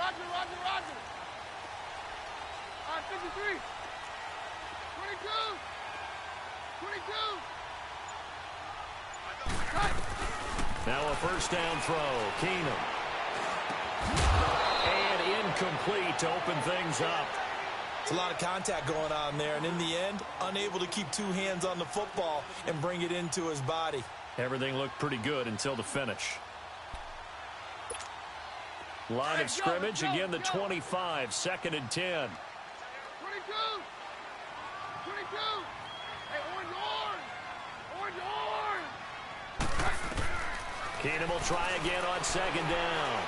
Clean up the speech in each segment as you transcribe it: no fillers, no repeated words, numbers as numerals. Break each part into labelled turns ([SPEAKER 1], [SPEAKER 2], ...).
[SPEAKER 1] Roger, Roger, Roger. All right, 53. 22. 22. Cut.
[SPEAKER 2] Now a first down throw. Keenum. And incomplete to open things up.
[SPEAKER 3] It's a lot of contact going on there, and in the end, unable to keep two hands on the football and bring it into his body.
[SPEAKER 2] Everything looked pretty good until the finish. Line of scrimmage, again the 25, 2nd and 10.
[SPEAKER 1] 22. 22. Hey, orange.
[SPEAKER 2] Keenum will try again on 2nd down.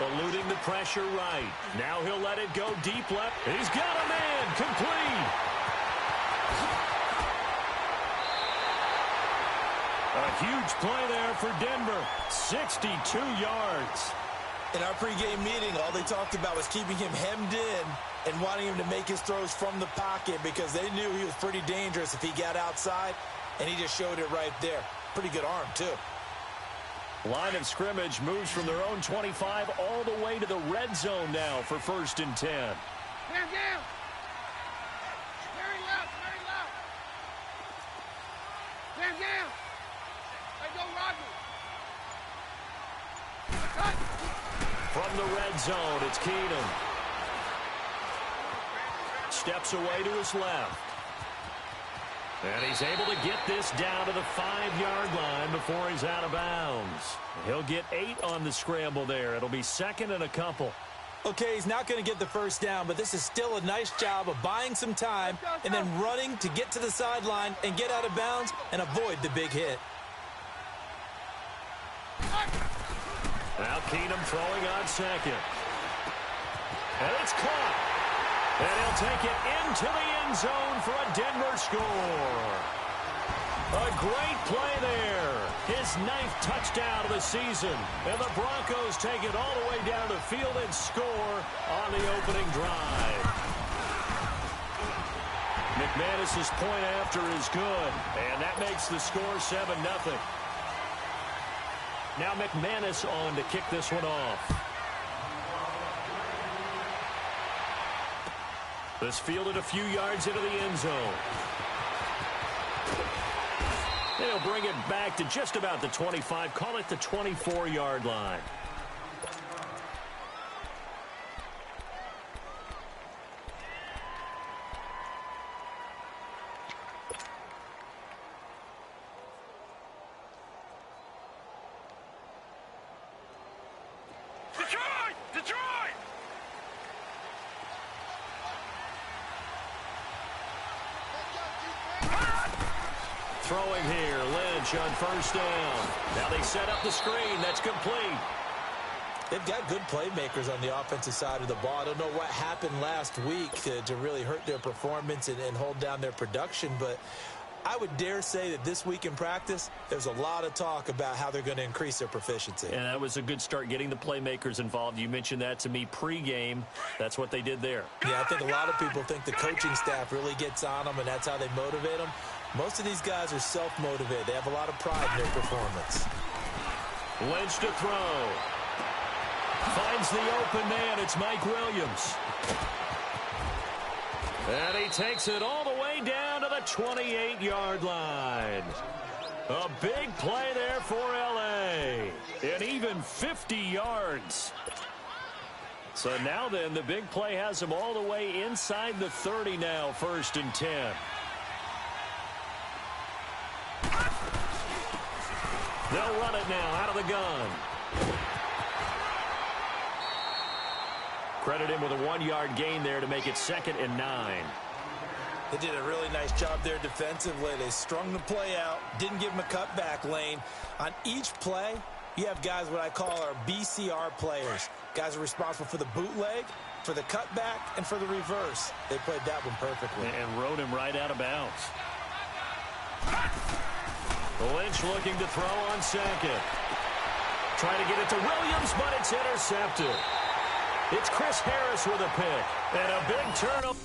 [SPEAKER 2] Eluding the pressure right. Now he'll let it go deep left. He's got a man. Complete. A huge play there for Denver. 62 yards.
[SPEAKER 3] In our pregame meeting, all they talked about was keeping him hemmed in and wanting him to make his throws from the pocket because they knew he was pretty dangerous if he got outside, and he just showed it right there. Pretty good arm, too.
[SPEAKER 2] Line of scrimmage moves from their own 25 all the way to the red zone now for 1st and 10.
[SPEAKER 1] Man down. Very left. Man down. Hey, go, Roger. Cut.
[SPEAKER 2] From the red zone, it's Keenum. Steps away to his left. And he's able to get this down to the 5-yard line before he's out of bounds. He'll get 8 on the scramble there. It'll be 2nd and a couple.
[SPEAKER 3] Okay, he's not going to get the first down, but this is still a nice job of buying some time and then running to get to the sideline and get out of bounds and avoid the big hit.
[SPEAKER 2] Now Keenum throwing on 2nd. And it's caught. And he'll take it into the end zone for a Denver score. A great play there. His 9th touchdown of the season. And the Broncos take it all the way down the field and score on the opening drive. McManus's point after is good. And that makes the score 7-0. Now McManus on to kick this one off. This fielded a few yards into the end zone. They'll bring it back to just about the 25. Call it the 24-yard line. Throwing here, Lynch on 1st down. Now they set up the screen. That's complete.
[SPEAKER 3] They've got good playmakers on the offensive side of the ball. I don't know what happened last week to really hurt their performance and hold down their production, but I would dare say that this week in practice, there's a lot of talk about how they're going to increase their proficiency.
[SPEAKER 2] And that was a good start, getting the playmakers involved. You mentioned that to me pregame. That's what they did there.
[SPEAKER 3] Yeah, I think a lot of people think the coaching staff really gets on them, and that's how they motivate them. Most of these guys are self-motivated. They have a lot of pride in their performance.
[SPEAKER 2] Lynch to throw. Finds the open man. It's Mike Williams. And he takes it all the way down to the 28-yard line. A big play there for L.A. And even 50 yards. So now then, the big play has him all the way inside the 30 now, 1st and 10. They'll run it now out of the gun. Credit him with a 1-yard gain there to make it 2nd and 9.
[SPEAKER 3] They did a really nice job there defensively. They strung the play out, didn't give him a cutback lane. On each play, you have guys what I call our BCR players. Guys are responsible for the bootleg, for the cutback, and for the reverse. They played that one perfectly.
[SPEAKER 2] And rode him right out of bounds. Lynch looking to throw on 2nd. Trying to get it to Williams, but it's intercepted. It's Chris Harris with a pick. And a big turnover.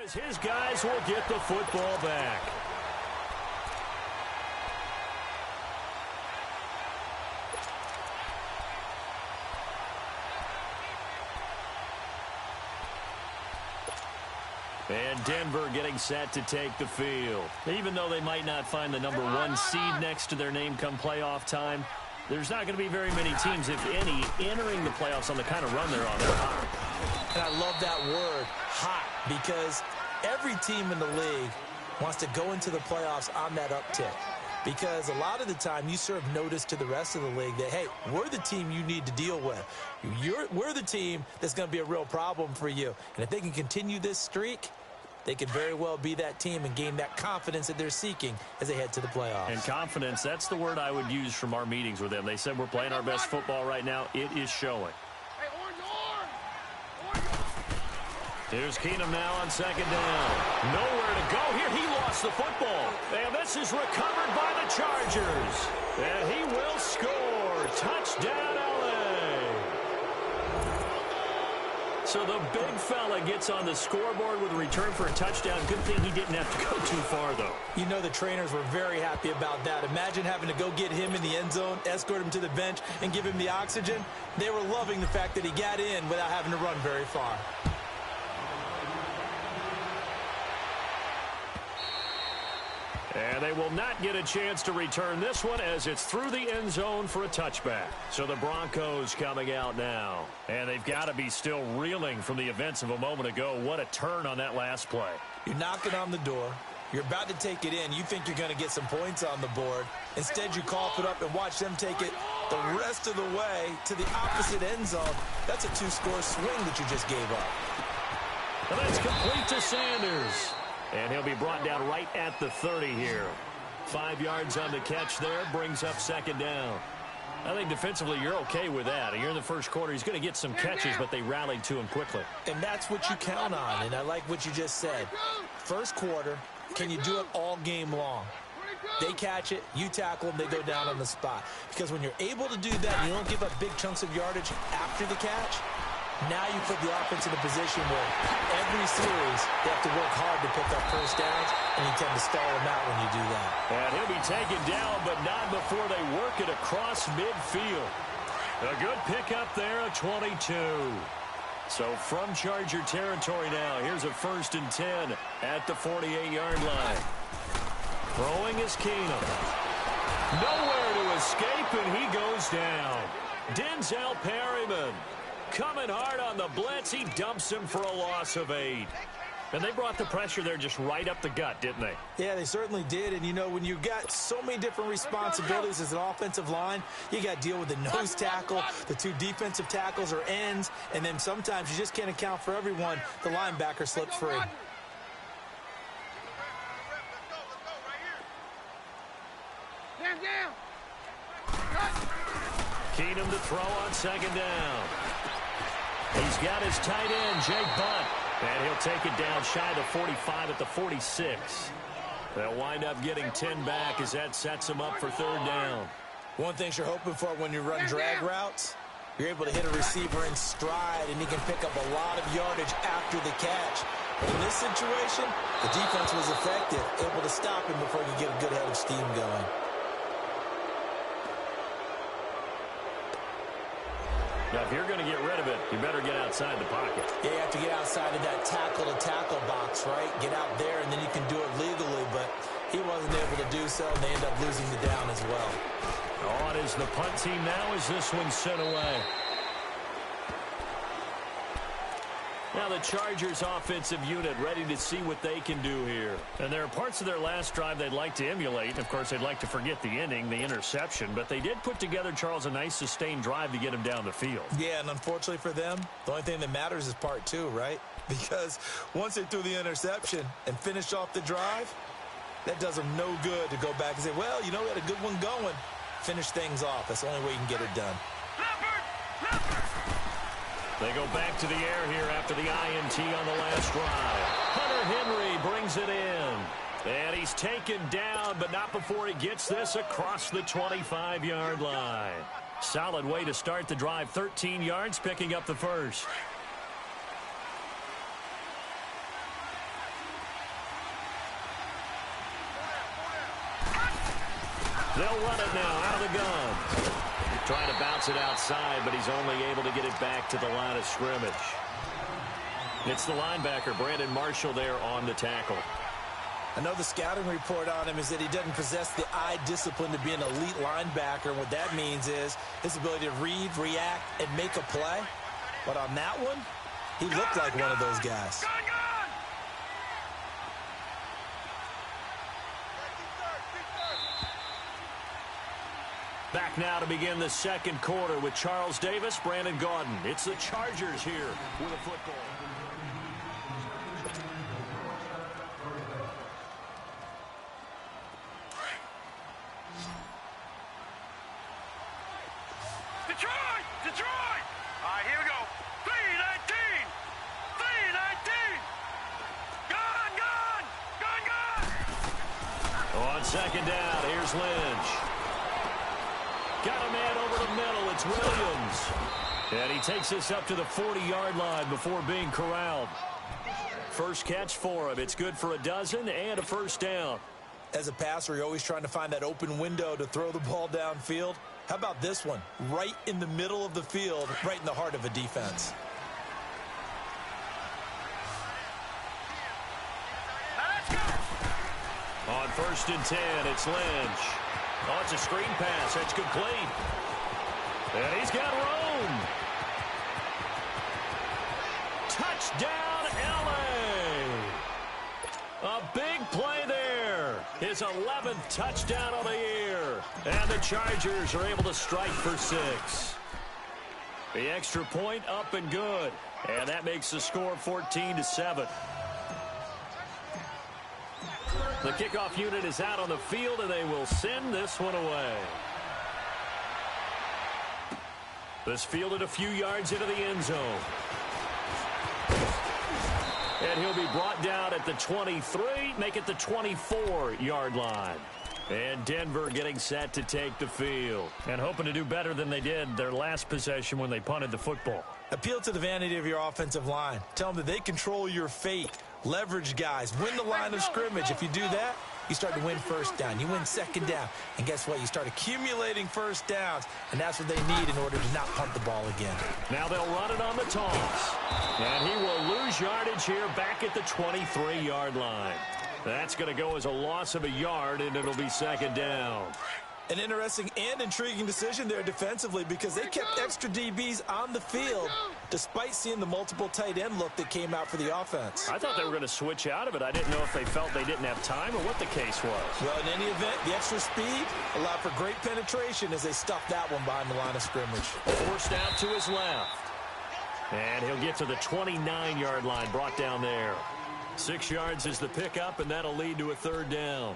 [SPEAKER 2] As his guys will get the football back. And Denver getting set to take the field. Even though they might not find the number 1 seed next to their name come playoff time, there's not going to be very many teams, if any, entering the playoffs on the kind of run they're on. They're hot.
[SPEAKER 3] And I love that word, hot, because every team in the league wants to go into the playoffs on that uptick. Because a lot of the time you serve notice to the rest of the league that, hey, we're the team you need to deal with. We're the team that's going to be a real problem for you. And if they can continue this streak, they could very well be that team and gain that confidence that they're seeking as they head to the playoffs. And
[SPEAKER 2] confidence, that's the word I would use from our meetings with them. They said we're playing our best football right now. It is showing. Here's Keenum now on second down. Nowhere to go here. He lost the football. And this is recovered by the Chargers. And he will score. Touchdown, LA. So the big fella gets on the scoreboard with a return for a touchdown. Good thing he didn't have to go too far, though.
[SPEAKER 3] You know the trainers were very happy about that. Imagine having to go get him in the end zone, escort him to the bench, and give him the oxygen. They were loving the fact that he got in without having to run very far.
[SPEAKER 2] And they will not get a chance to return this one as it's through the end zone for a touchback. So the Broncos coming out now. And they've got to be still reeling from the events of a moment ago. What a turn on that last play.
[SPEAKER 3] You're knocking on the door. You're about to take it in. You think you're going to get some points on the board. Instead, you cough it up and watch them take it the rest of the way to the opposite end zone. That's a 2-score swing that you just gave up.
[SPEAKER 2] And that's complete to Sanders. And he'll be brought down right at the 30 here. 5 yards on the catch there, brings up second down. I think defensively you're okay with that. You're in the first quarter. He's going to get some catches, but they rallied to him quickly.
[SPEAKER 3] And that's what you count on, and I like what you just said. First quarter, can you do it all game long? They catch it, you tackle them, they go down on the spot. Because when you're able to do that, you don't give up big chunks of yardage after the catch. Now you put the offense in a position where every series they have to work hard to pick up first downs, and you tend to stall them out when you do that.
[SPEAKER 2] And he'll be taken down, but not before they work it across midfield. A good pickup there, a 22. So from Charger territory now, here's a 1st and 10 at the 48-yard line. Throwing is Keenum. Nowhere to escape, and he goes down. Denzel Perryman. Coming hard on the blitz. He dumps him for a loss of 8. And they brought the pressure there just right up the gut, didn't they?
[SPEAKER 3] Yeah, they certainly did. And, you know, when you've got so many different responsibilities as an offensive line, you got to deal with the nose tackle, the 2 defensive tackles or ends, and then sometimes you just can't account for everyone. The linebacker slips free.
[SPEAKER 2] Keenum to throw on second down. He's got his tight end, Jake Bunt. And he'll take it down shy of the 45 at the 46. They'll wind up getting 10 back as that sets him up for 3rd down.
[SPEAKER 3] One thing you're hoping for when you run drag routes, you're able to hit a receiver in stride, and he can pick up a lot of yardage after the catch. But in this situation, the defense was effective, able to stop him before he could get a good head of steam going.
[SPEAKER 2] Now, if you're going to get rid of it, you better get outside the pocket.
[SPEAKER 3] Yeah, you have to get outside of that tackle-to-tackle box, right? Get out there, and then you can do it legally, but he wasn't able to do so, and they end up losing the down as well.
[SPEAKER 2] On is the punt team now as this one's sent away. Now the Chargers offensive unit ready to see what they can do here. And there are parts of their last drive they'd like to emulate. And of course, they'd like to forget the ending, the interception. But they did put together, Charles, a nice sustained drive to get him down the field.
[SPEAKER 3] Yeah, and unfortunately for them, the only thing that matters is part 2, right? Because once they threw the interception and finished off the drive, that does them no good to go back and say, well, you know, we had a good one going. Finish things off. That's the only way you can get it done.
[SPEAKER 2] They go back to the air here after the INT on the last drive. Hunter Henry brings it in. And he's taken down, but not before he gets this across the 25-yard line. Solid way to start the drive. 13 yards, picking up the first. They'll run it now out of the gun. Trying to bounce it outside, but he's only able to get it back to the line of scrimmage. It's the linebacker, Brandon Marshall, there on the tackle.
[SPEAKER 3] I know the scouting report on him is that he doesn't possess the eye discipline to be an elite linebacker. What that means is his ability to read, react, and make a play. But on that one, he looked like one of those guys.
[SPEAKER 2] Back now to begin the second quarter with Charles Davis, Brandon Gaudin. It's the Chargers here with a football.
[SPEAKER 1] Detroit! All right, here we go. 3-19! 3-19! Gun!
[SPEAKER 2] On second down, here's Lynch. Got a man over the middle. It's Williams. And he takes us up to the 40-yard line before being corralled. First catch for him. It's good for a dozen and a first down.
[SPEAKER 3] As a passer, you're always trying to find that open window to throw the ball downfield. How about this one? Right in the middle of the field, right in the heart of a defense.
[SPEAKER 2] On 1st and 10, it's Lynch. Oh, it's a screen pass. That's complete. And he's got room. Touchdown, L.A. A big play there. His 11th touchdown of the year. And the Chargers are able to strike for 6. The extra point up and good. And that makes the score 14-7. The kickoff unit is out on the field, and they will send this one away. This fielded a few yards into the end zone. And he'll be brought down at the 23, make it the 24-yard line. And Denver getting set to take the field. And hoping to do better than they did their last possession when they punted the football.
[SPEAKER 3] Appeal to the vanity of your offensive line. Tell them that they control your fate. Leverage guys. Win the line of scrimmage. If you do that, you start to win first down. You win second down. And guess what? You start accumulating first downs. And that's what they need in order to not punt the ball again.
[SPEAKER 2] Now they'll run it on the toss. And he will lose yardage here back at the 23-yard line. That's going to go as a loss of a yard, and it'll be second down.
[SPEAKER 3] An interesting and intriguing decision there defensively because they kept extra DBs on the field despite seeing the multiple tight end look that came out for the offense.
[SPEAKER 2] I thought they were going to switch out of it. I didn't know if they felt they didn't have time or what the case was.
[SPEAKER 3] Well, in any event, the extra speed allowed for great penetration as they stuffed that one behind the line of scrimmage.
[SPEAKER 2] Forced out to his left. And he'll get to the 29-yard line, brought down there. 6 yards is the pickup, and that'll lead to a third down.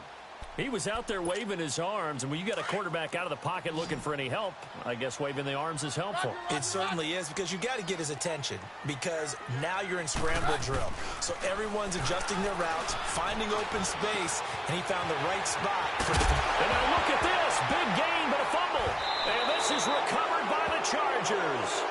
[SPEAKER 2] He was out there waving his arms, and when you got a quarterback out of the pocket looking for any help, I guess waving the arms is helpful.
[SPEAKER 3] It certainly is, because you got to get his attention, because now you're in scramble drill. So everyone's adjusting their routes, finding open space, and he found the right spot.
[SPEAKER 2] And now look at this. Big gain, but a fumble. And this is recovered by the Chargers.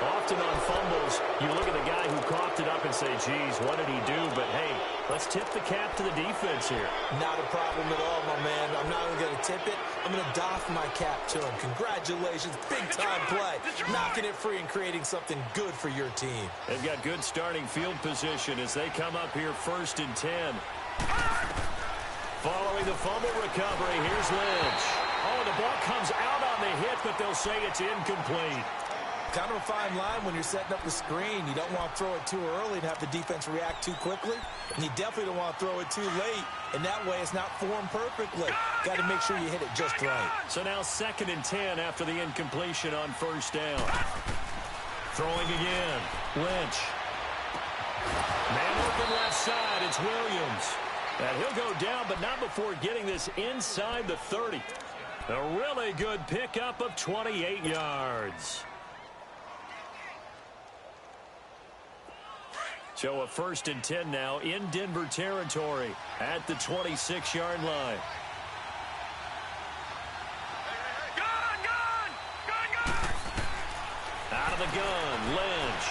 [SPEAKER 2] Often on fumbles, you look at the guy who coughed it up and say, geez, what did he do? But, hey, let's tip the cap to the defense here.
[SPEAKER 3] Not a problem at all, my man. I'm not even going to tip it. I'm going to doff my cap to him. Congratulations. Big-time play. Knocking it free and creating something good for your team.
[SPEAKER 2] They've got good starting field position as they come up here 1st and 10. Following the fumble recovery, here's Lynch. Oh, the ball comes out on the hit, but they'll say it's incomplete.
[SPEAKER 3] Kind of a fine line when you're setting up the screen. You don't want to throw it too early and have the defense react too quickly. And you definitely don't want to throw it too late. And that way it's not formed perfectly. Got to make sure you hit it just right.
[SPEAKER 2] So now 2nd and 10 after the incompletion on 1st down. Throwing again. Lynch. Man open left side. It's Williams. And he'll go down, but not before getting this inside the 30. A really good pickup of 28 yards. So a 1st and 10 now in Denver territory at the 26-yard line.
[SPEAKER 1] Gun!
[SPEAKER 2] Out of the gun, Lynch.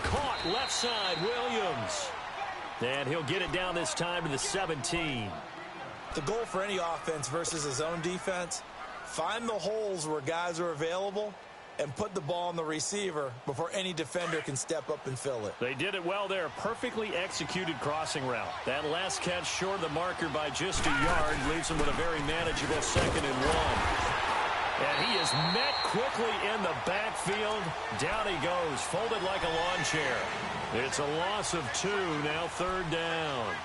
[SPEAKER 2] Caught left side, Williams. And he'll get it down this time to the 17.
[SPEAKER 3] The goal for any offense versus his own defense, find the holes where guys are available and put the ball on the receiver before any defender can step up and fill it.
[SPEAKER 2] They did it well there. Perfectly executed crossing route. That last catch short of the marker by just a yard leaves him with a very manageable 2nd and 1. And he is met quickly in the backfield. Down he goes, folded like a lawn chair. It's a loss of 2, now 3rd down.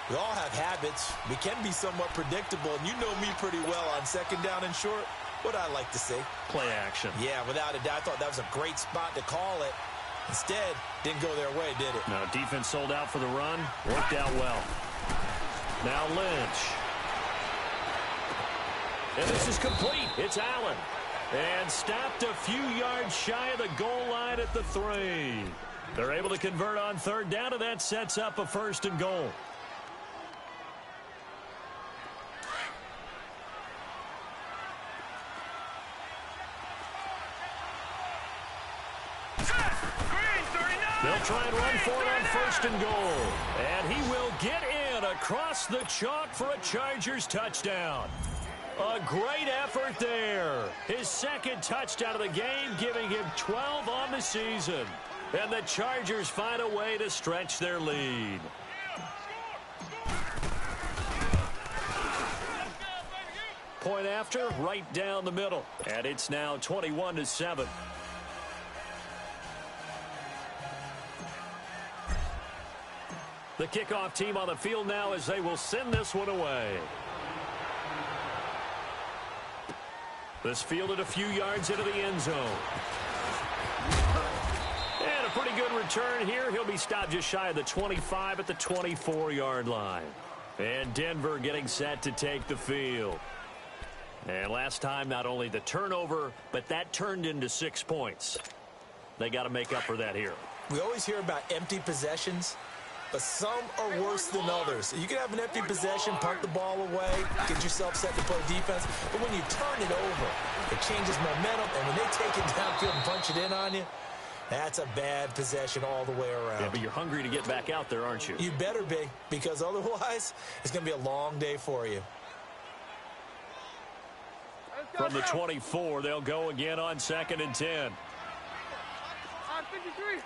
[SPEAKER 3] We all have habits. We can be somewhat predictable, and you know me pretty well on 2nd down and short. What I like to see.
[SPEAKER 2] Play action.
[SPEAKER 3] Yeah, without a doubt. I thought that was a great spot to call it. Instead, didn't go their way, did it?
[SPEAKER 2] No, defense sold out for the run. Worked out well. Now Lynch. And this is complete. It's Allen. And stopped a few yards shy of the goal line at the 3. They're able to convert on 3rd down, and that sets up a 1st and goal. They'll try and run for it on 1st and goal. And he will get in across the chalk for a Chargers touchdown. A great effort there. His 2nd touchdown of the game, giving him 12 on the season. And the Chargers find a way to stretch their lead. Point after, right down the middle. And it's now 21-7. The kickoff team on the field now as they will send this one away. This fielded a few yards into the end zone. And a pretty good return here. He'll be stopped just shy of the 25 at the 24-yard line. And Denver getting set to take the field. And last time, not only the turnover, but that turned into 6 points. They got to make up for that here.
[SPEAKER 3] We always hear about empty possessions, but some are worse than others. You can have an empty possession, punt the ball away, get yourself set to play defense, but when you turn it over, it changes momentum, and when they take it downfield and punch it in on you, that's a bad possession all the way around.
[SPEAKER 2] Yeah, but you're hungry to get back out there, aren't you?
[SPEAKER 3] You better be, because otherwise, it's going to be a long day for you.
[SPEAKER 2] From the 24, they'll go again on 2nd and 10.
[SPEAKER 1] On 53.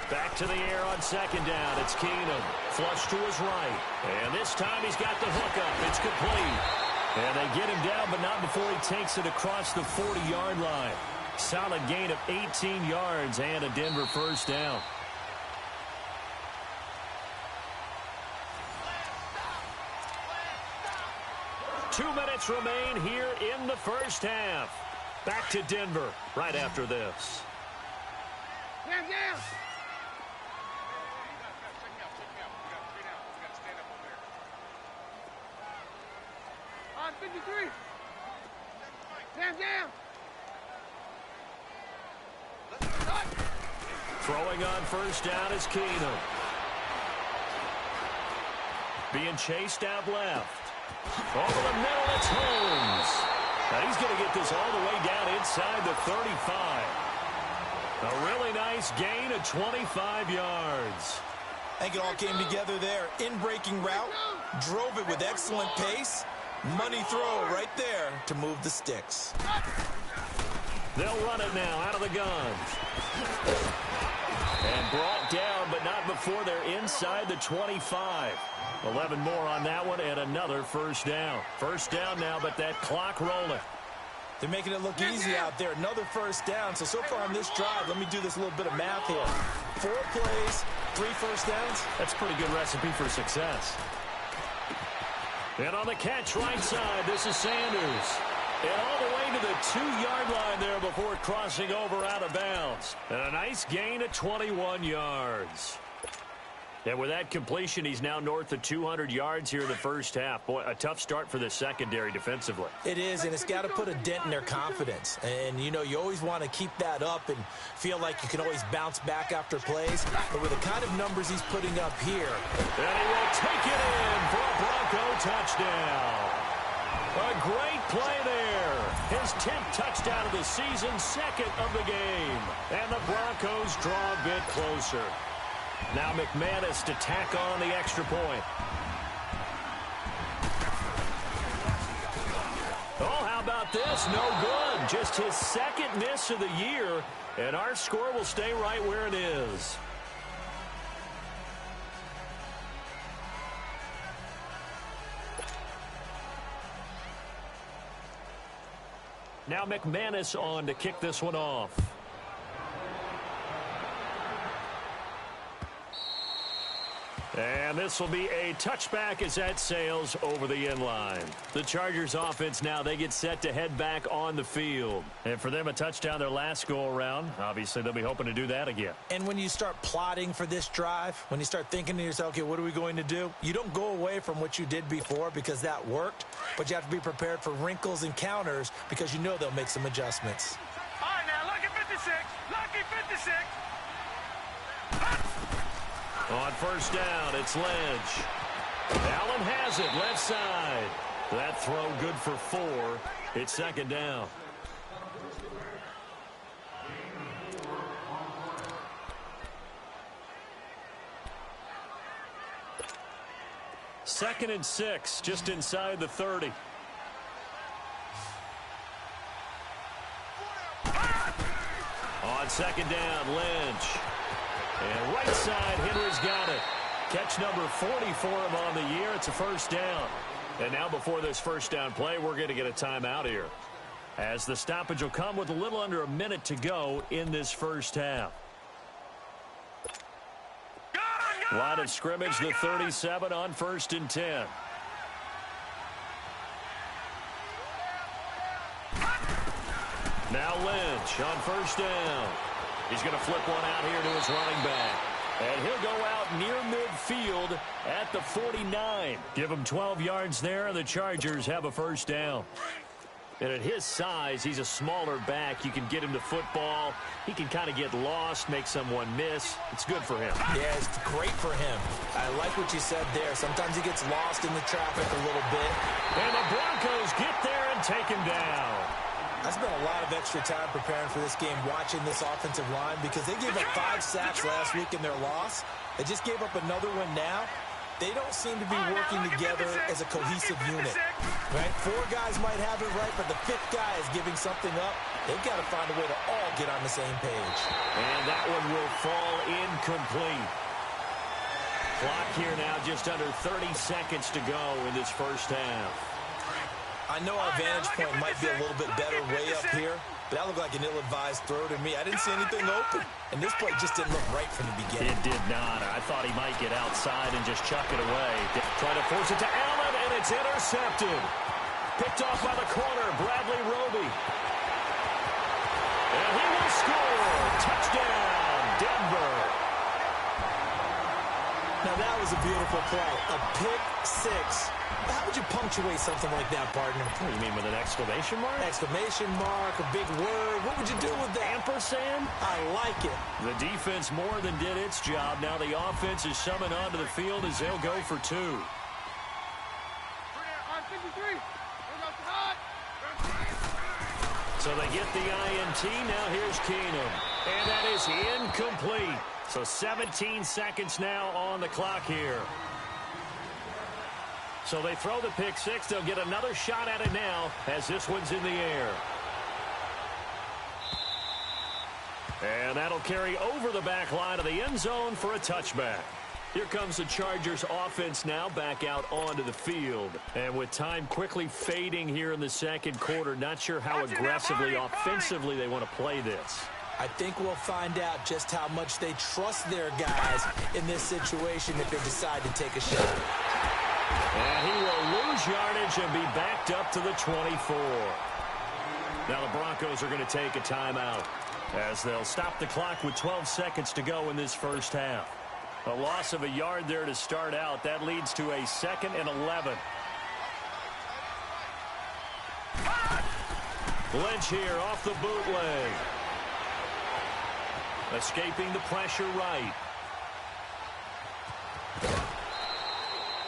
[SPEAKER 2] Back to the air on 2nd down. It's Keenum. Flush to his right. And this time he's got the hook up. It's complete. And they get him down, but not before he takes it across the 40-yard line. Solid gain of 18 yards and a Denver 1st down. Two minutes remain here in the 1st half. Back to Denver right after this.
[SPEAKER 1] Down. On 53. Down.
[SPEAKER 2] Throwing on 1st down is Keenum. Being chased out left. Over the middle, it's Holmes. Now he's going to get this all the way down inside the 35. A really nice gain of 25 yards.
[SPEAKER 3] I think it all came together there. In-breaking route, drove it with excellent pace. Money throw right there to move the sticks.
[SPEAKER 2] They'll run it now out of the gun. And brought down, but not before they're inside the 25. 11 more on that one, and another 1st down. 1st down now, but that clock rolling.
[SPEAKER 3] They're making it look easy out there. Another 1st down. So far on this drive, let me do this little bit of math here. 4 plays, 3 1st downs.
[SPEAKER 2] That's a pretty good recipe for success. And on the catch right side, this is Sanders. And all the way to the 2-yard line there before crossing over out of bounds. And a nice gain of 21 yards. And with that completion, he's now north of 200 yards here in the 1st half. Boy, a tough start for the secondary defensively.
[SPEAKER 3] It is, and it's got to put a dent in their confidence. And, you know, you always want to keep that up and feel like you can always bounce back after plays. But with the kind of numbers he's putting up here.
[SPEAKER 2] And he will take it in for a Bronco touchdown. A great play there. His 10th touchdown of the season, 2nd of the game. And the Broncos draw a bit closer. Now McManus to tack on the extra point. this? No good. Just his second miss of the year, and our score will stay right where it is. Now McManus on to kick this one off. And this will be a touchback as that sails over the end line. The Chargers offense now, they get set to head back on the field. And for them, a touchdown their last go-around. Obviously, they'll be hoping to do that again.
[SPEAKER 3] And when you start plotting for this drive, when you start thinking to yourself, okay, what are we going to do? You don't go away from what you did before because that worked, but you have to be prepared for wrinkles and counters because you know they'll make some adjustments.
[SPEAKER 1] All right, now, lucky 56. Lucky 56.
[SPEAKER 2] On first down, it's Lynch. Allen has it, left side. That throw good for 4. It's second down. Second and 6, just inside the 30. On second down, Lynch. And right side, Henry's got it. Catch number 40 for him on the year. It's a first down. And now before this first down play, we're going to get a timeout here, as the stoppage will come with a little under a minute to go in this first half. Line of scrimmage, the 37 on first and 10. Now Lynch on first down. He's going to flip one out here to his running back. And he'll go out near midfield at the 49. Give him 12 yards there, and the Chargers have a first down. And at his size, he's a smaller back. You can get him to football. He can kind of get lost, make someone miss. It's good for him.
[SPEAKER 3] Yeah, it's great for him. I like what you said there. Sometimes he gets lost in the traffic a little bit.
[SPEAKER 2] And the Broncos get there and take him down.
[SPEAKER 3] I spent a lot of extra time preparing for this game, watching this offensive line, because they gave up 5 sacks last week in their loss. They just gave up another one now. They don't seem to be working together as a cohesive unit. Right? 4 guys might have it right, but the 5th guy is giving something up. They've got to find a way to all get on the same page.
[SPEAKER 2] And that one will fall incomplete. Clock here now, just under 30 seconds to go in this first half.
[SPEAKER 3] I know our vantage point might be a little bit better way up here, but that looked like an ill-advised throw to me. I didn't see anything open, and this play just didn't look right from the beginning.
[SPEAKER 2] It did not. I thought he might get outside and just chuck it away. Try to force it to Allen, and it's intercepted. Picked off by the corner, Bradley Roby. And he will score. Touchdown, Denver.
[SPEAKER 3] Now that was a beautiful play, a pick 6. How would you punctuate something like that, partner?
[SPEAKER 2] What do you mean, with an exclamation mark?
[SPEAKER 3] Exclamation mark, a big word. What would you do with that?
[SPEAKER 2] Ampersand?
[SPEAKER 3] I like it.
[SPEAKER 2] The defense more than did its job. Now the offense is summoned onto the field as they'll go for 2. So they get the INT. Now here's Keenum. And that is incomplete. So 17 seconds now on the clock here. So they throw the pick 6. They'll get another shot at it now as this one's in the air. And that'll carry over the back line of the end zone for a touchback. Here comes the Chargers offense now back out onto the field. And with time quickly fading here in the second quarter, not sure how aggressively, offensively they want to play this.
[SPEAKER 3] I think we'll find out just how much they trust their guys in this situation if they decide to take a shot.
[SPEAKER 2] And he will lose yardage and be backed up to the 24. Now the Broncos are going to take a timeout as they'll stop the clock with 12 seconds to go in this first half. A loss of a yard there to start out. That leads to a 2nd and 11. Lynch here off the bootleg. Escaping the pressure right.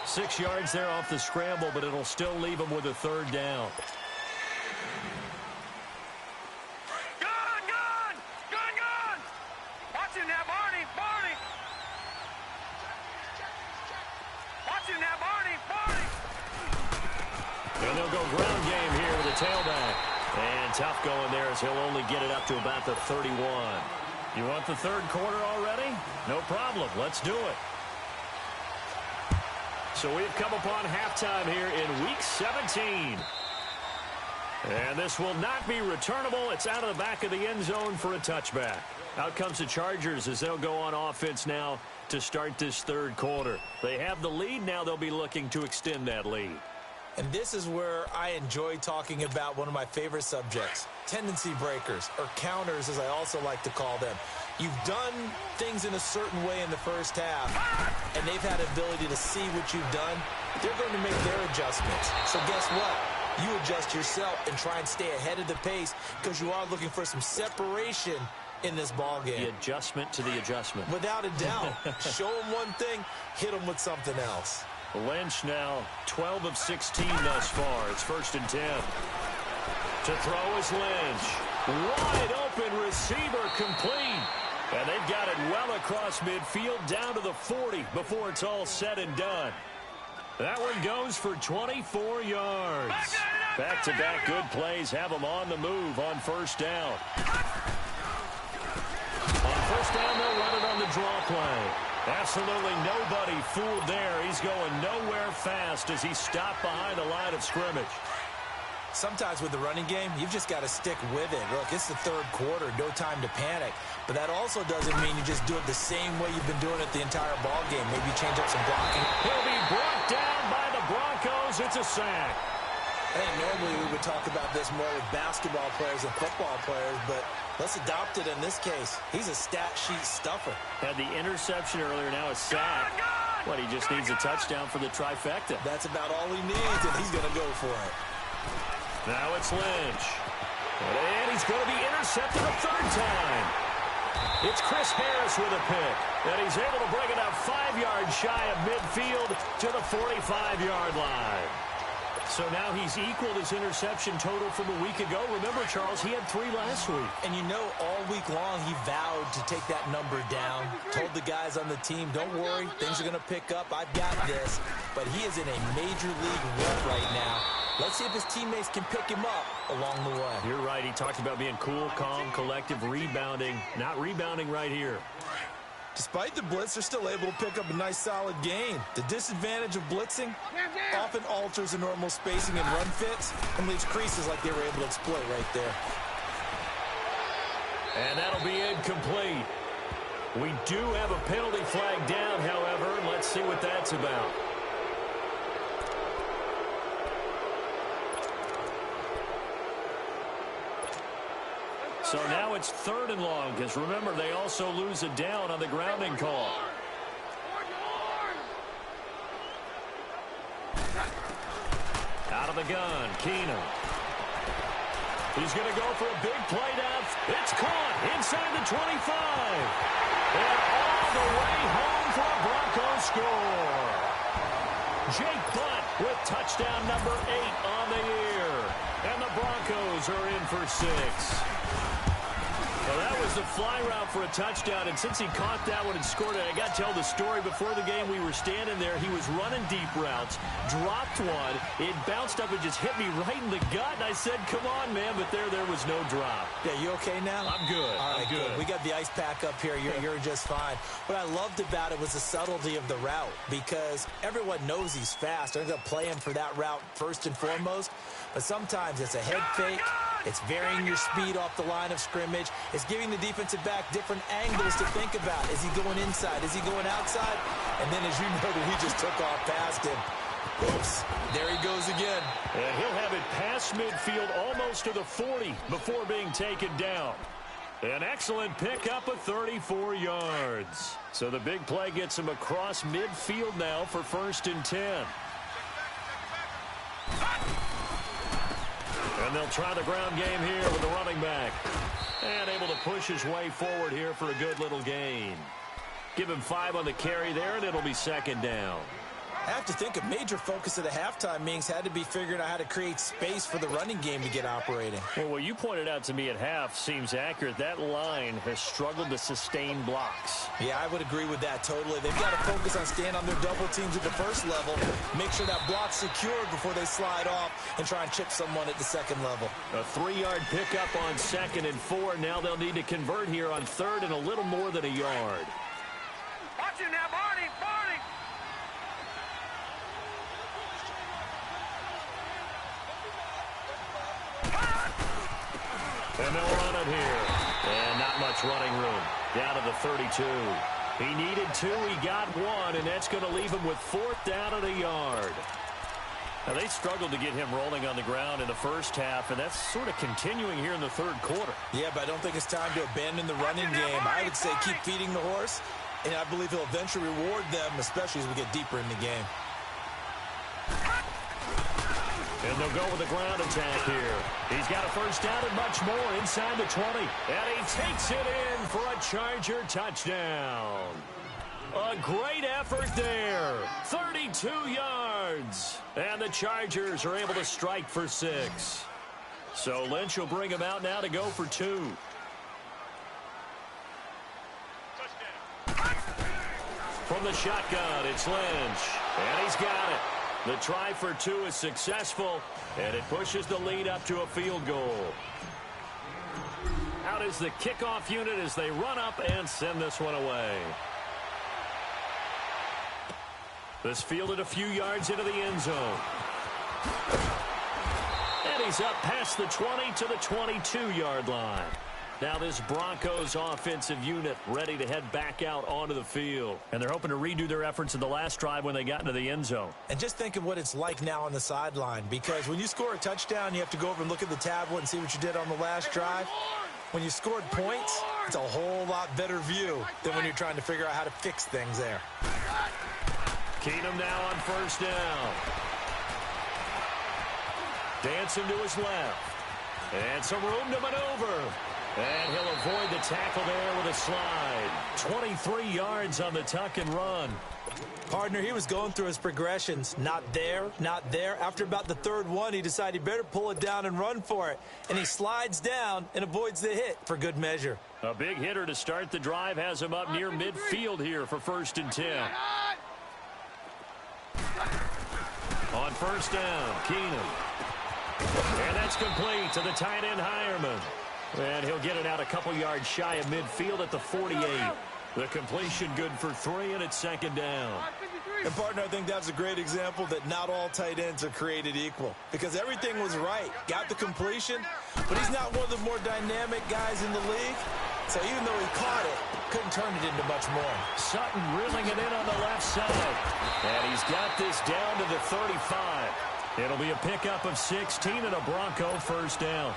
[SPEAKER 2] 6 yards there off the scramble, but it'll still leave him with a 3rd down.
[SPEAKER 1] Gun! Watch him now, Barney! Watch him now, Barney!
[SPEAKER 2] And they'll go ground game here with a tailback. And tough going there as he'll only get it up to about the 31. You want the third quarter already? No problem. Let's do it. So we've come upon halftime here in Week 17. And this will not be returnable. It's out of the back of the end zone for a touchback. Out comes the Chargers as they'll go on offense now to start this third quarter. They have the lead. Now they'll be looking to extend that lead.
[SPEAKER 3] And this is where I enjoy talking about one of my favorite subjects, tendency breakers, or counters as I also like to call them. You've done things in a certain way in the first half, and they've had the ability to see what you've done. They're going to make their adjustments. So guess what? You adjust yourself and try and stay ahead of the pace because you are looking for some separation in this ball game.
[SPEAKER 2] The adjustment to the adjustment.
[SPEAKER 3] Without a doubt. Show them one thing, hit them with something else.
[SPEAKER 2] Lynch now 12 of 16 thus far. It's 1st and 10. To throw is Lynch. Wide open receiver complete. And they've got it well across midfield down to the 40 before it's all said and done. That one goes for 24 yards. Back-to-back good plays have them on the move on first down. On first down, they'll run it on the draw play. Absolutely nobody fooled there. He's going nowhere fast as he stopped behind the line of scrimmage.
[SPEAKER 3] Sometimes with the running game, you've just got to stick with it. Look, it's the third quarter, no time to panic. But that also doesn't mean you just do it the same way you've been doing it the entire ball game. Maybe change up some blocking.
[SPEAKER 2] He'll be brought down by the Broncos. It's a sack.
[SPEAKER 3] I think normally we would talk about this more with basketball players and football players, but let's adopt it in this case. He's a stat sheet stuffer.
[SPEAKER 2] Had the interception earlier, now a sack. What, he just needs a touchdown for the trifecta.
[SPEAKER 3] That's about all he needs, and he's going to go for it.
[SPEAKER 2] Now it's Lynch. And he's going to be intercepted a third time. It's Chris Harris with a pick. And he's able to bring it out 5 yards shy of midfield to the 45-yard line. So now he's equaled his interception total from a week ago. Remember, Charles, he had 3 last week.
[SPEAKER 3] And you know, all week long he vowed to take that number down. Told the guys on the team, don't worry, things are going to pick up. I've got this. But he is in a major league rut right now. Let's see if his teammates can pick him up along the way.
[SPEAKER 2] You're right. He talked about being cool, calm, collective, rebounding. Not rebounding right here.
[SPEAKER 3] Despite the blitz, they're still able to pick up a nice, solid gain. The disadvantage of blitzing often alters the normal spacing and run fits and leaves creases like they were able to exploit right there.
[SPEAKER 2] And that'll be incomplete. We do have a penalty flag down, however. Let's see what that's about. So now it's 3rd and long, because remember, they also lose a down on the grounding call. Out of the gun, Keenum. He's going to go for a big play down. It's caught inside the 25. And all the way home for a Broncos score. Jake Butt with touchdown number 8 on the year. And the Broncos are in for 6. Well, that was the fly route for a touchdown, and since he caught that one and scored it, I got to tell the story. Before the game, we were standing there. He was running deep routes, dropped one. It bounced up and just hit me right in the gut, and I said, come on, man, but there was no drop.
[SPEAKER 3] Yeah, you okay now?
[SPEAKER 2] I'm good.
[SPEAKER 3] All right,
[SPEAKER 2] I'm good.
[SPEAKER 3] We got the ice pack up here. You're just fine. What I loved about it was the subtlety of the route, because everyone knows he's fast. They're going to play him for that route first and foremost, but sometimes it's a head fake. It's varying your speed off the line of scrimmage. It's giving the defensive back different angles to think about. Is he going inside? Is he going outside? And then, as you know, he just took off past him. Oops, there he goes again.
[SPEAKER 2] And he'll have it past midfield almost to the 40 before being taken down. An excellent pickup of 34 yards. So the big play gets him across midfield now for 1st and 10. And they'll try the ground game here with the running back. And able to push his way forward here for a good little gain. Give him 5 on the carry there, and it'll be 2nd down.
[SPEAKER 3] I have to think a major focus of the halftime meetings had to be figuring out how to create space for the running game to get operating.
[SPEAKER 2] Well, what you pointed out to me at half seems accurate. That line has struggled to sustain blocks.
[SPEAKER 3] Yeah, I would agree with that totally. They've got to focus on staying on their double teams at the first level, make sure that block's secured before they slide off and try and chip someone at the second level.
[SPEAKER 2] A 3-yard pickup on 2nd and 4. Now they'll need to convert here on 3rd and a little more than a yard.
[SPEAKER 1] Watch him now, Barney, Barney.
[SPEAKER 2] And they'll run it here. And not much running room. Down to the 32. He needed 2. He got 1. And that's going to leave him with 4th down and a yard. Now, they struggled to get him rolling on the ground in the first half, and that's sort of continuing here in the 3rd quarter.
[SPEAKER 3] Yeah, but I don't think it's time to abandon the running game. I would say keep feeding the horse, and I believe he'll eventually reward them, especially as we get deeper in the game.
[SPEAKER 2] And they'll go with the ground attack here. He's got a first down and much more inside the 20. And he takes it in for a Charger touchdown. A great effort there. 32 yards. And the Chargers are able to strike for 6. So Lynch will bring him out now to go for 2. From the shotgun, it's Lynch. And he's got it. The try for 2 is successful, and it pushes the lead up to a field goal. Out is the kickoff unit as they run up and send this one away. This fielded a few yards into the end zone. And he's up past the 20 to the 22-yard line. Now this Broncos offensive unit ready to head back out onto the field. And they're hoping to redo their efforts in the last drive when they got into the end zone.
[SPEAKER 3] And just think of what it's like now on the sideline, because when you score a touchdown, you have to go over and look at the tablet and see what you did on the last drive. When you scored points, it's a whole lot better view than when you're trying to figure out how to fix things there.
[SPEAKER 2] Keenum now on first down. Dancing to his left. And some room to maneuver. And he'll avoid the tackle there with a slide. 23 yards on the tuck and run.
[SPEAKER 3] Partner, he was going through his progressions. Not there, not there. After about the 3rd one, he decided he better pull it down and run for it. And he slides down and avoids the hit for good measure.
[SPEAKER 2] A big hitter to start the drive has him up near midfield here for 1st and 10. On first down, Keenum. And that's complete to the tight end, Hireman. And he'll get it out a couple yards shy of midfield at the 48. The completion good for 3, and it's 2nd down.
[SPEAKER 3] And, partner, I think that's a great example that not all tight ends are created equal, because everything was right. Got the completion, but he's not one of the more dynamic guys in the league. So even though he caught it, couldn't turn it into much more.
[SPEAKER 2] Sutton reeling it in on the left side. And he's got this down to the 35. It'll be a pickup of 16 and a Bronco first down.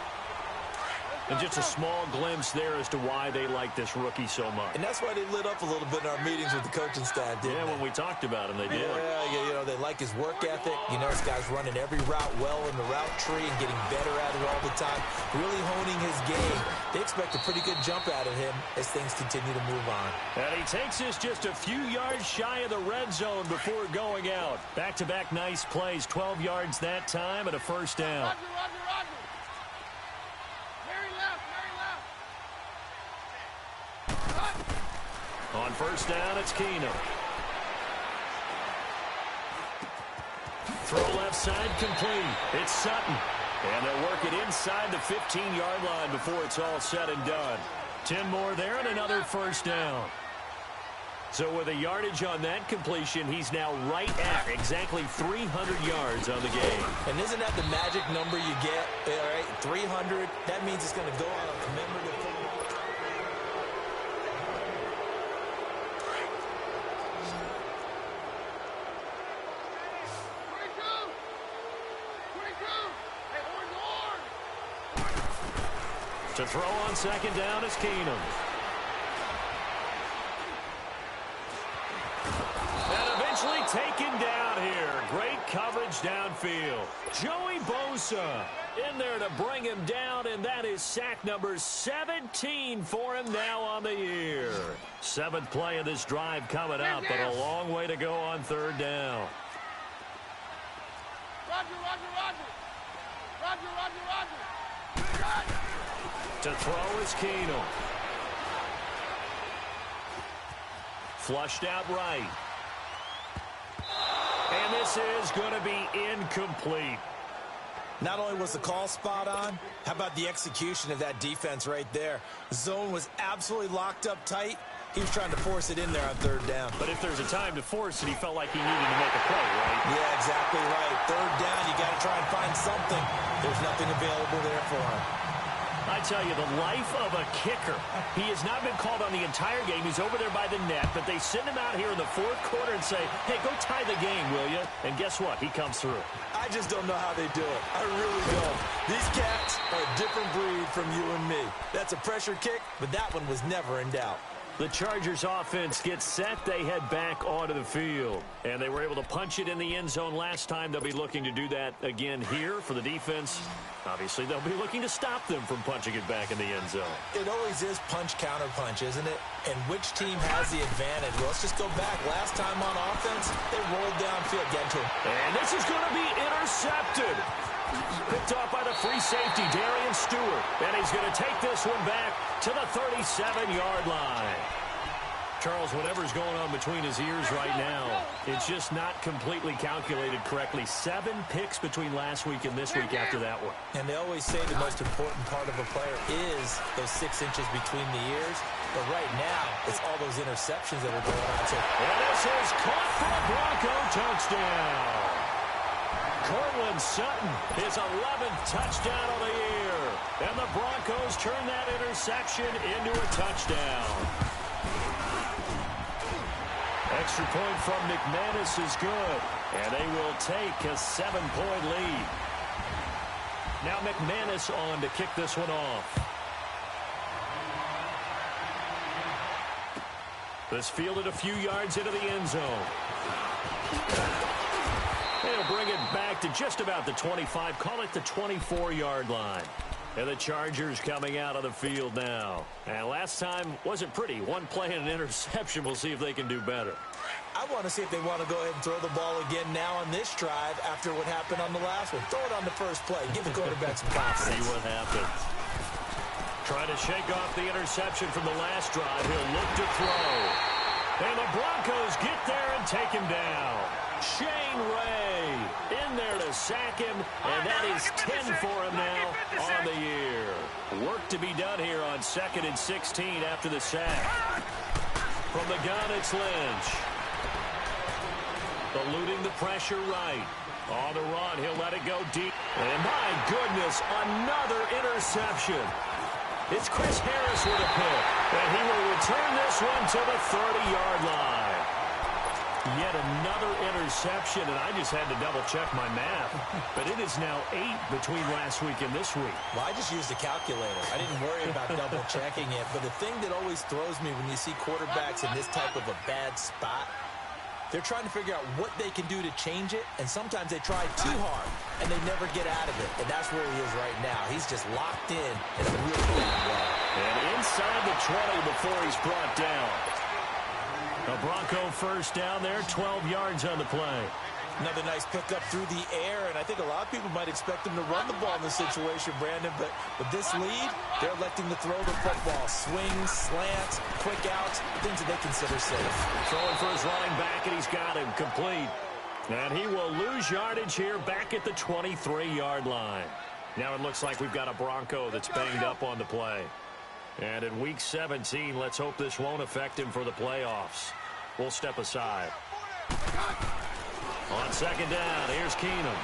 [SPEAKER 2] And just a small glimpse there as to why they like this rookie so much.
[SPEAKER 3] And that's why they lit up a little bit in our meetings with the coaching staff, didn't they?
[SPEAKER 2] When we talked about him, they did.
[SPEAKER 3] Yeah, you know, they like his work ethic. You know, this guy's running every route well in the route tree and getting better at it all the time, really honing his game. They expect a pretty good jump out of him as things continue to move on.
[SPEAKER 2] And he takes this just a few yards shy of the red zone before going out. Back-to-back nice plays, 12 yards that time and a first down. On first down, it's Keenum. Throw left side complete. It's Sutton. And they'll work it inside the 15-yard line before it's all said and done. 10 more there and another first down. So with a yardage on that completion, he's now right at exactly 300 yards on the game.
[SPEAKER 3] And isn't that the magic number you get? All right, 300. That means it's going to go on a commemorative football.
[SPEAKER 2] To throw on second down is Keenum. And eventually taken down here. Great coverage downfield. Joey Bosa in there to bring him down, and that is sack number 17 for him now on the year. 7th play of this drive coming up, but a long way to go on 3rd down. To throw is Keenum. Flushed out right. And this is going to be incomplete.
[SPEAKER 3] Not only was the call spot on, how about the execution of that defense right there? Zone was absolutely locked up tight. He was trying to force it in there on third down.
[SPEAKER 2] But if there's a time to force it, he felt like he needed to make a play, right?
[SPEAKER 3] Yeah, exactly right. Third down, you got to try and find something. There's nothing available there for him.
[SPEAKER 2] I tell you, the life of a kicker. He has not been called on the entire game. He's over there by the net, but they send him out here in the fourth quarter and say, hey, go tie the game, will you? And guess what? He comes through.
[SPEAKER 3] I just don't know how they do it. I really don't. These cats are a different breed from you and me. That's a pressure kick, but that one was never in doubt.
[SPEAKER 2] The Chargers offense gets set. They head back onto the field. And they were able to punch it in the end zone last time. They'll be looking to do that again here for the defense. Obviously, they'll be looking to stop them from punching it back in the end zone.
[SPEAKER 3] It always is punch-counter-punch, isn't it? And which team has the advantage? Well, let's just go back. Last time on offense, they rolled downfield. Get to him.
[SPEAKER 2] And this is going to be intercepted. Picked off by the free safety, Darian Stewart. And he's going to take this one back to the 37-yard line. Charles, whatever's going on between his ears right now, it's just not completely calculated correctly. 7 picks between last week and this week after that one.
[SPEAKER 3] And they always say the most important part of a player is those 6 inches between the ears. But right now, it's all those interceptions that are going on.
[SPEAKER 2] And this is caught for a Bronco touchdown. Cortland Sutton, his 11th touchdown of the year. And the Broncos turn that interception into a touchdown. Extra point from McManus is good. And they will take a 7-point lead. Now McManus on to kick this one off. This fielded a few yards into the end zone. They'll bring it back to just about the 25. Call it the 24-yard line. And the Chargers coming out of the field now. And last time wasn't pretty. One play and an interception. We'll see if they can do better.
[SPEAKER 3] I want to see if they want to go ahead and throw the ball again now on this drive after what happened on the last one. Throw it on the first play. Give the quarterback some confidence.
[SPEAKER 2] See what happens. Trying to shake off the interception from the last drive. He'll look to throw. And the Broncos get there and take him down. Shane Ray in there to sack him, and that is 10 for him now on the year. Work to be done here on 2nd and 16 after the sack. From the gun, it's Lynch. Eluding the pressure right. On the run, he'll let it go deep. And my goodness, another interception. It's Chris Harris with a pick, and he will return this one to the 30-yard line. Yet another interception, and I just had to double-check my math. But it is now 8 between last week and this week.
[SPEAKER 3] Well, I just used a calculator. I didn't worry about double-checking it. But the thing that always throws me when you see quarterbacks in this type of a bad spot, they're trying to figure out what they can do to change it, and sometimes they try too hard, and they never get out of it. And that's where he is right now. He's just locked in a really bad way.
[SPEAKER 2] And inside the 20 before he's brought down. A Bronco first down there, 12 yards on the play.
[SPEAKER 3] Another nice pickup through the air, and I think a lot of people might expect him to run the ball in this situation, Brandon, but with this lead, they're electing to throw the football. Swings, slants, quick outs, things that they consider safe.
[SPEAKER 2] Throwing for his running back, and he's got him complete. And he will lose yardage here back at the 23-yard line. Now it looks like we've got a Bronco that's banged up on the play. And in Week 17, let's hope this won't affect him for the playoffs. We'll step aside. On 2nd down, here's Keenum.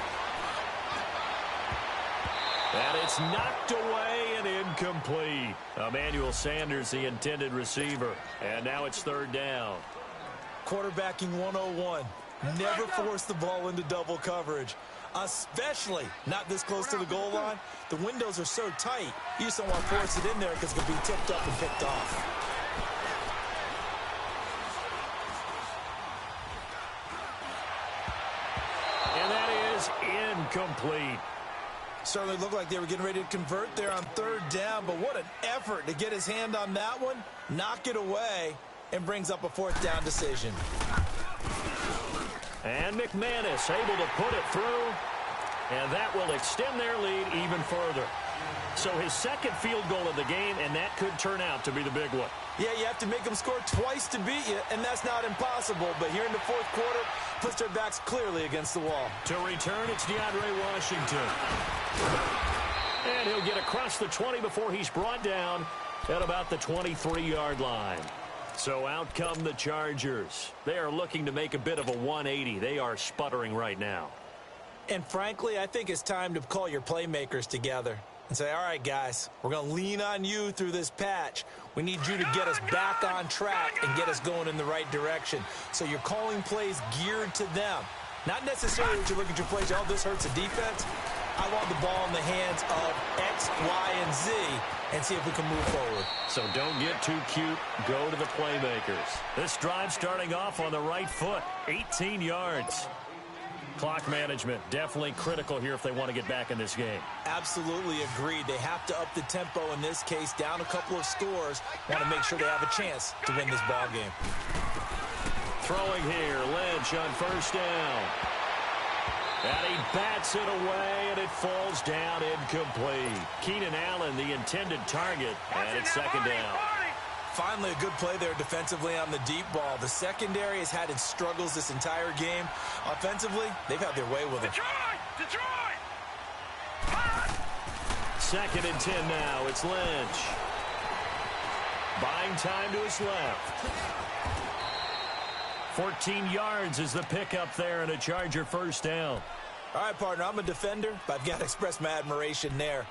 [SPEAKER 2] And it's knocked away and incomplete. Emmanuel Sanders, the intended receiver. And now it's 3rd down.
[SPEAKER 3] Quarterbacking 101. Never force the ball into double coverage, especially not this close to the goal line. The windows are so tight, you just don't want to force it in there because it could be tipped up and picked off.
[SPEAKER 2] And that is incomplete.
[SPEAKER 3] Certainly looked like they were getting ready to convert there on 3rd down, but what an effort to get his hand on that one, knock it away, and brings up a 4th down decision.
[SPEAKER 2] And McManus able to put it through. And that will extend their lead even further. So his second field goal of the game, and that could turn out to be the big one.
[SPEAKER 3] Yeah, you have to make them score twice to beat you, and that's not impossible. But here in the fourth quarter, puts their backs clearly against the wall.
[SPEAKER 2] To return, it's DeAndre Washington. And he'll get across the 20 before he's brought down at about the 23-yard line. So out come the Chargers. They are looking to make a bit of a 180. They are sputtering right now.
[SPEAKER 3] And frankly, I think it's time to call your playmakers together and say, all right, guys, we're going to lean on you through this patch. We need you to get us back on track and get us going in the right direction. So you're calling plays geared to them. Not necessarily that you look at your plays, oh, this hurts the defense. I want the ball in the hands of X, Y, and Z and see if we can move forward.
[SPEAKER 2] So don't get too cute. Go to the playmakers. This drive starting off on the right foot, 18 yards. Clock management, definitely critical here if they want to get back in this game.
[SPEAKER 3] Absolutely agreed. They have to up the tempo in this case, down a couple of scores. Want to make sure they have a chance to win this ball game.
[SPEAKER 2] Throwing here, Lynch on first down. And he bats it away, and it falls down incomplete. Keenan Allen, the intended target, and it's second down.
[SPEAKER 3] Finally, a good play there defensively on the deep ball. The secondary has had its struggles this entire game. Offensively, they've had their way with it.
[SPEAKER 1] Detroit!
[SPEAKER 2] Second and 10 now. It's Lynch. Buying time to his left. 14 yards is the pickup there, and a Charger first down.
[SPEAKER 3] All right, partner, I'm a defender, but I've got to express my admiration there.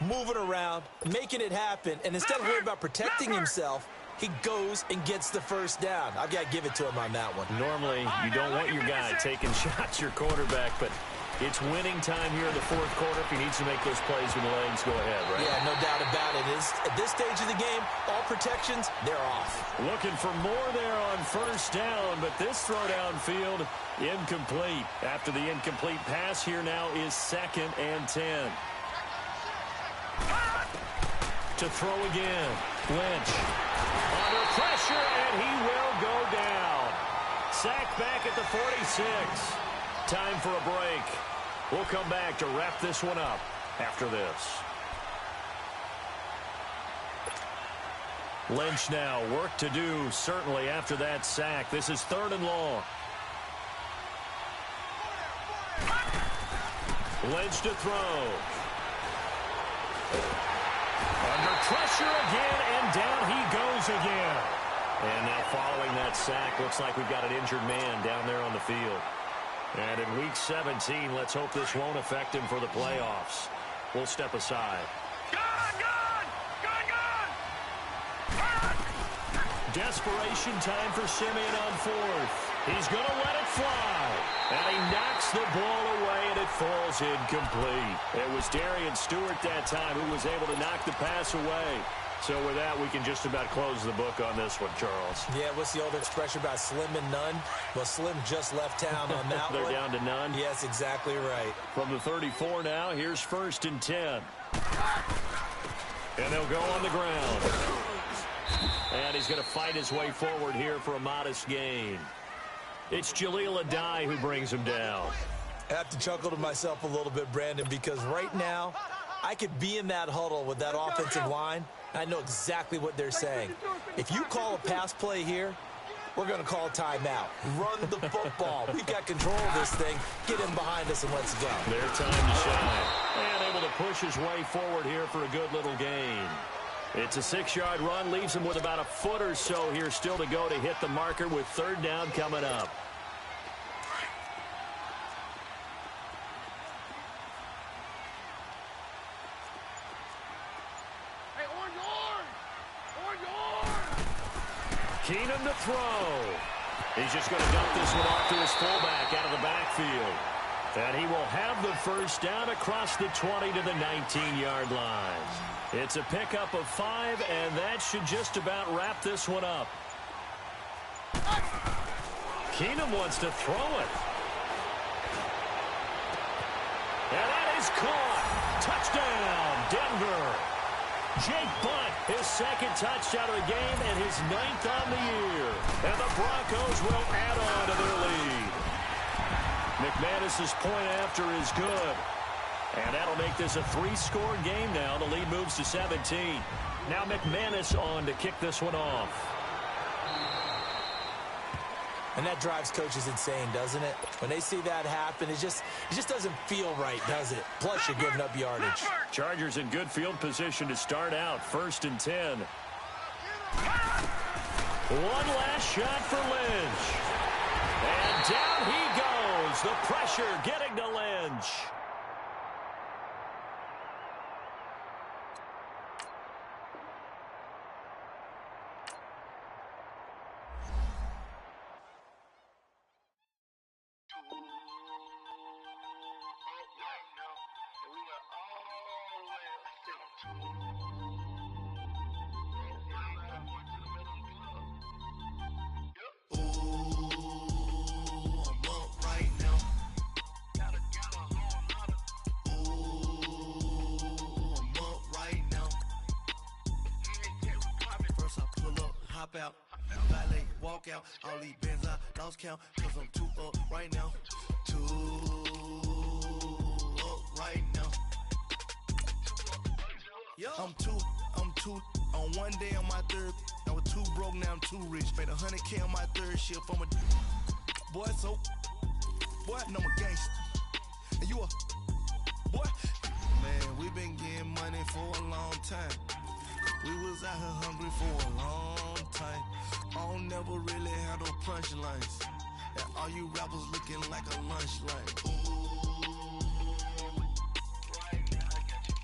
[SPEAKER 3] Moving around, making it happen, and instead of worrying about protecting himself, he goes and gets the first down. I've got to give it to him on that one.
[SPEAKER 2] Normally, you don't want your guy taking shots, your quarterback, but it's winning time here in the fourth quarter. If he needs to make those plays with the legs, go ahead, right?
[SPEAKER 3] Yeah, no doubt about it. At this stage of the game, all protections, they're off.
[SPEAKER 2] Looking for more there on first down, but this throw downfield, incomplete. After the incomplete pass, here now is second and 10. To throw again. Lynch under pressure, and he will go down. Sacked back at the 46. Time for a break. We'll come back to wrap this one up after this. Lynch now, work to do, certainly after that sack. This is third and long. Lynch to throw. Under pressure again, and down he goes again. And now following that sack, looks like we've got an injured man down there on the field. And in Week 17, let's hope this won't affect him for the playoffs. We'll step aside. Desperation time for Simeon on fourth. He's going to let it fly. And he knocks the ball away, and it falls incomplete. It was Darian Stewart that time who was able to knock the pass away. So with that, we can just about close the book on this one, Charles.
[SPEAKER 3] Yeah, what's the old expression about slim and none? Well, Slim just left town on that
[SPEAKER 2] They're
[SPEAKER 3] one.
[SPEAKER 2] down to none?
[SPEAKER 3] Yes, exactly right.
[SPEAKER 2] From the 34 now, here's first and 10. And they'll go on the ground. And he's going to fight his way forward here for a modest gain. It's Jaleel Adai who brings him down.
[SPEAKER 3] I have to chuckle to myself a little bit, Brandon, because right now I could be in that huddle with that offensive line. I know exactly what they're saying. If you call a pass play here, we're going to call a timeout. Run the football. We've got control of this thing. Get him behind us and let's go.
[SPEAKER 2] Their time to shine. And able to push his way forward here for a good little gain. It's a 6-yard run, leaves him with about a foot or so here still to go to hit the marker with third down coming up.
[SPEAKER 1] Hey, on yours!
[SPEAKER 2] Keenum to throw. He's just going to dump this one off to his fullback out of the backfield. And he will have the first down across the 20 to the 19-yard line. It's a pickup of 5, and that should just about wrap this one up. Keenum wants to throw it. And that is caught. Touchdown, Denver. Jake Butt, his second touchdown of the game and his 9th on the year. And the Broncos will add on to their lead. McManus's point after is good. And that'll make this a 3-score game now. The lead moves to 17. Now McManus on to kick this one off.
[SPEAKER 3] And that drives coaches insane, doesn't it? When they see that happen, it just doesn't feel right, does it? Plus, you're giving up yardage.
[SPEAKER 2] Chargers in good field position to start out. 1st and 10. One last shot for Lynch. And down he goes. The pressure getting to Lynch.
[SPEAKER 4] Out, valet, walk out, all these bands I lost count, cause I'm 2 up right now, 2 up right now, I'm two, on one day on my third, I was 2 broke, now I'm 2 rich, made 100K on my 3rd shift, I'm a boy, so, boy, and I'm a gangster, and you a, boy, man, we been getting money for a long time. We was out here hungry for a long time. I don't never really have no punchlines. And all you rappers looking like a lunch line. Ooh, right now, I got you.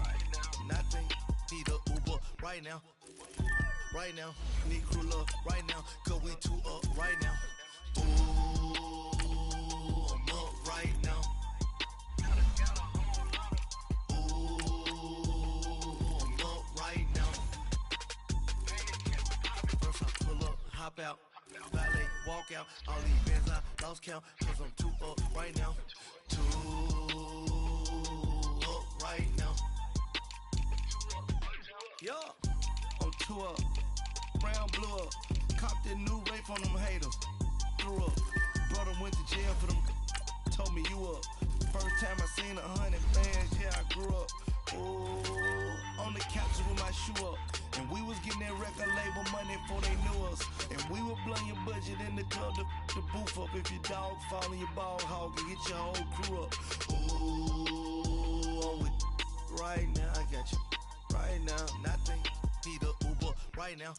[SPEAKER 4] Right now, nothing. Need a Uber right now. Right now, need crew love right now. Cause we 2 up right now. Ooh, I'm up right now. Hop out, valet, walk out, all these bands I lost count, cause I'm 2 up right now, 2 up right now, yeah, I'm 2 up, brown blew up, copped that new rape on them haters, threw up, brother went to jail for them, told me you up, first time I seen 100 bands, yeah I grew up, ooh, on the couch with my shoe up. And we was getting that record label money before they knew us. And we were blowing your budget in the club to boof up. If your dog fall in your ball hog and get your whole crew up. Ooh, I'm with right now, I got you. Right now, nothing. Need a Uber right now.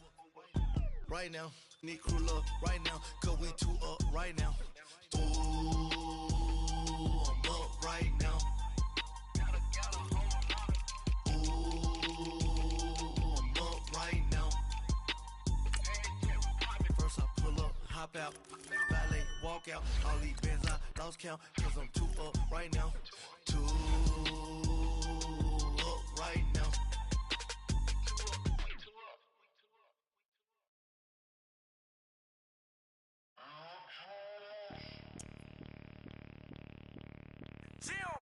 [SPEAKER 4] Right now, need crew love right now. Cause we 2 up right now. Ooh, I'm up right now. Hop out, valet, walk out, all these bands I lost count, cause I'm 2 up right now, 2 up right now.
[SPEAKER 1] Jim!